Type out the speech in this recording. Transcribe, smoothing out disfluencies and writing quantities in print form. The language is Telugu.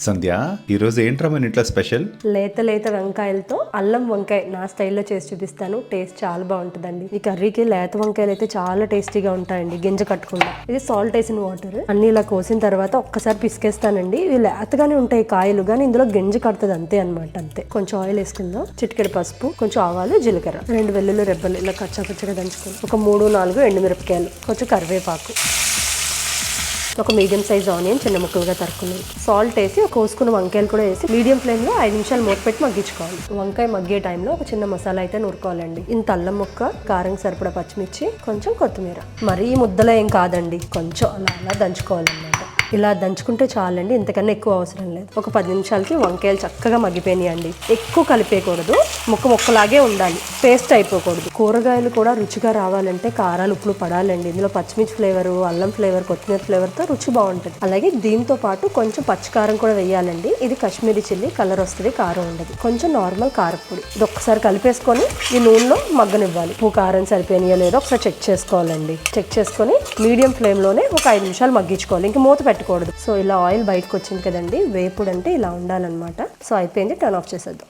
సంధ్య, ఈరోజు ఏంట్రా మన ఇంట్లో స్పెషల్? లేత లేత వంకాయలతో అల్లం వంకాయ నా స్టైల్లో చేసి చూపిస్తాను. టేస్ట్ చాలా బాగుంటుందండి. ఈ కర్రీకి లేత వంకాయలు అయితే చాలా టేస్టీగా ఉంటాయండి, గింజ కట్టకుండా. ఇది సాల్ట్ వేసిన వాటర్ అన్ని ఇలా కోసిన తర్వాత ఒక్కసారి పిసికేస్తానండి. ఇవి లేతగానే ఉంటాయి కాయలు, కానీ ఇందులో గింజ కడుతుంది అంతే అనమాట. అంతే. కొంచెం ఆయిల్ వేసుకుందాం, చిటికెడు పసుపు, కొంచెం ఆవాలు, జీలకర్ర, 2 వెల్లుల్లి రెబ్బలు ఇలా కచ్చాపచ్చగా దంచుకుందాం. ఒక 3-4 ఎండుమిరపకాయలు, కొంచెం కరివేపాకు, ఒక మీడియం సైజ్ ఆనియన్ చిన్న ముక్కలుగా తరుక్కున్నాను. సాల్ట్ వేసి కోసుకున్న వంకాయలు కూడా వేసి మీడియం ఫ్లేమ్లో 5 నిమిషాలు మూత పెట్టి మగ్గించుకోవాలి. వంకాయ మగ్గే టైంలో ఒక చిన్న మసాలా అయితే నూరుకోవాలండి. ఇంత అల్లం ముక్క, కారం సరిపడా పచ్చిమిర్చి, కొంచెం కొత్తిమీర. మరీ ముద్దలో ఏం కాదండి, కొంచెం అలా అలా దంచుకోవాలన్నమాట. ఇలా దంచుకుంటే చాలండి, ఇంతకన్నా ఎక్కువ అవసరం లేదు. ఒక 10 నిమిషాలకి వంకాయలు చక్కగా మగ్గిపోయినాయండి. ఎక్కువ కలిపేయకూడదు, ముక్కలాగే ఉండాలి, పేస్ట్ అయిపోకూడదు. కూరగాయలు కూడా రుచిగా రావాలంటే కారాలు ఉప్పులు పడాలండి. ఇందులో పచ్చిమిర్చి ఫ్లేవర్, అల్లం ఫ్లేవర్, కొత్తిమీర ఫ్లేవర్తో రుచి బాగుంటుంది. అలాగే దీంతో పాటు కొంచెం పచ్చికారం కూడా వేయాలండి. ఇది కాశ్మీరీ చిల్లీ, కలర్ వస్తుంది, కారం ఉండదు. కొంచెం నార్మల్ కారపొడి. ఇది ఒక్కసారి కలిపేసుకొని ఈ నూనెలో మగ్గనివ్వాలి. ఉప్పు కారం సరిపోయినాయో లేదో ఒకసారి చెక్ చేసుకోవాలండి. చెక్ చేసుకొని మీడియం ఫ్లేమ్లోనే ఒక 5 నిమిషాలు మగ్గించుకోవాలి, ఇంక మూత పెట్టకూడదు. సో ఇలా ఆయిల్ బయటకు వచ్చింది కదండి, వేపుడు అంటే ఇలా ఉండాలన్నమాట. సో అయిపోయింది, టర్న్ ఆఫ్ చేసేద్దాం.